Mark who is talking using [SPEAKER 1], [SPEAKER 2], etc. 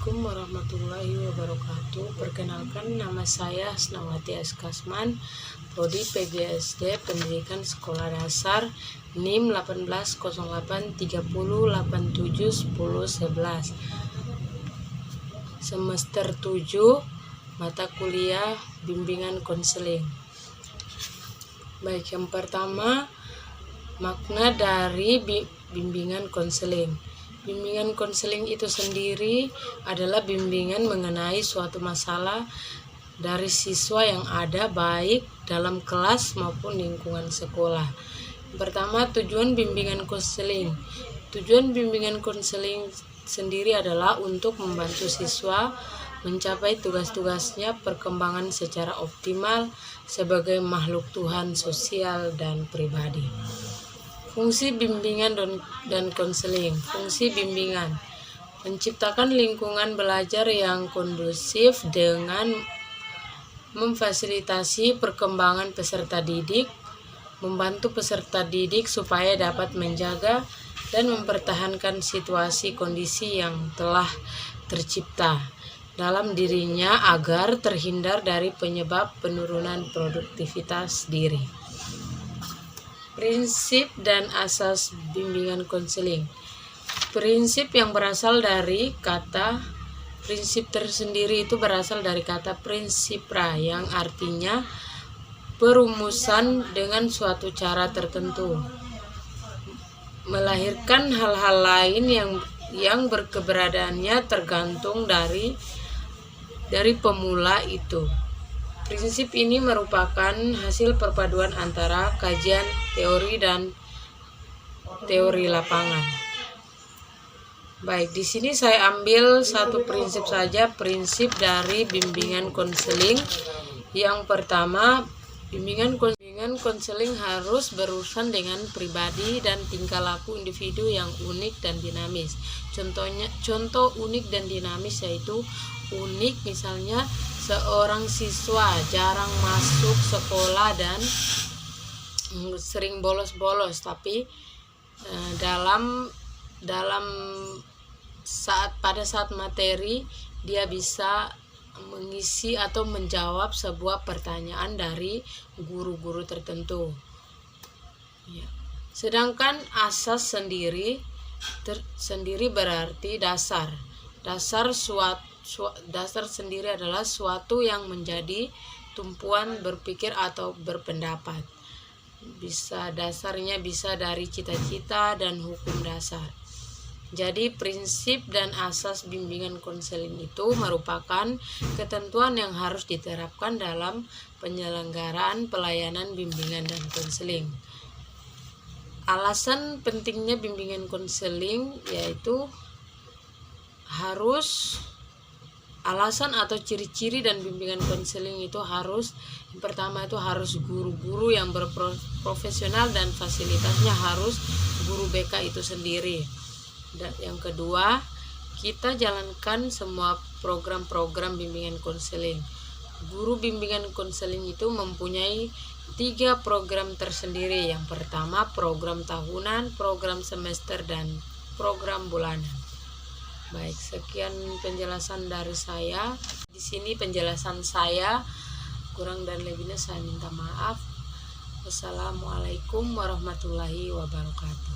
[SPEAKER 1] Assalamualaikum warahmatullahi wabarakatuh. Perkenalkan, nama saya Hasnawati Askasman, Prodi PGSD Pendidikan Sekolah Dasar, NIM 180830871011, semester 7, mata kuliah bimbingan konseling. Baik, yang pertama, makna dari bimbingan konseling. Bimbingan konseling itu sendiri adalah bimbingan mengenai suatu masalah dari siswa yang ada baik dalam kelas maupun lingkungan sekolah. Pertama, tujuan bimbingan konseling. Tujuan bimbingan konseling sendiri adalah untuk membantu siswa mencapai tugas-tugasnya perkembangan secara optimal sebagai makhluk Tuhan sosial dan pribadi. Fungsi bimbingan dan konseling. Fungsi bimbingan menciptakan lingkungan belajar yang kondusif dengan memfasilitasi perkembangan peserta didik, membantu peserta didik supaya dapat menjaga dan mempertahankan situasi kondisi yang telah tercipta dalam dirinya agar terhindar dari penyebab penurunan produktivitas diri. Prinsip dan asas bimbingan konseling. Prinsip yang berasal dari kata prinsip tersendiri itu berasal dari kata prinsipra yang artinya perumusan dengan suatu cara tertentu, melahirkan hal-hal lain yang berkeberadaannya tergantung dari pemula itu. Prinsip ini merupakan hasil perpaduan antara kajian teori dan teori lapangan. Baik, di sini saya ambil satu prinsip saja, prinsip dari bimbingan konseling. Yang pertama, bimbingan konseling harus berurusan dengan pribadi dan tingkah laku individu yang unik dan dinamis. Contoh unik dan dinamis yaitu unik misalnya seorang siswa jarang masuk sekolah dan sering bolos-bolos, tapi pada saat materi dia bisa mengisi atau menjawab sebuah pertanyaan dari guru-guru tertentu. Sedangkan asas sendiri berarti dasar. Dasar sendiri adalah suatu yang menjadi tumpuan berpikir atau berpendapat. Dasarnya bisa dari cita-cita dan hukum dasar. Jadi prinsip dan asas bimbingan konseling itu merupakan ketentuan yang harus diterapkan dalam penyelenggaraan pelayanan bimbingan dan konseling. Alasan pentingnya bimbingan konseling yaitu alasan atau ciri-ciri dan bimbingan konseling itu yang pertama itu harus guru-guru yang berprofesional dan fasilitasnya harus guru BK itu sendiri. Dan yang kedua, kita jalankan semua program-program bimbingan konseling. Guru bimbingan konseling itu mempunyai 3 program tersendiri. Yang pertama, program tahunan, program semester, dan program bulanan. Baik, sekian penjelasan dari saya. Di sini penjelasan saya, kurang dan lebihnya saya minta maaf. Wassalamualaikum warahmatullahi wabarakatuh.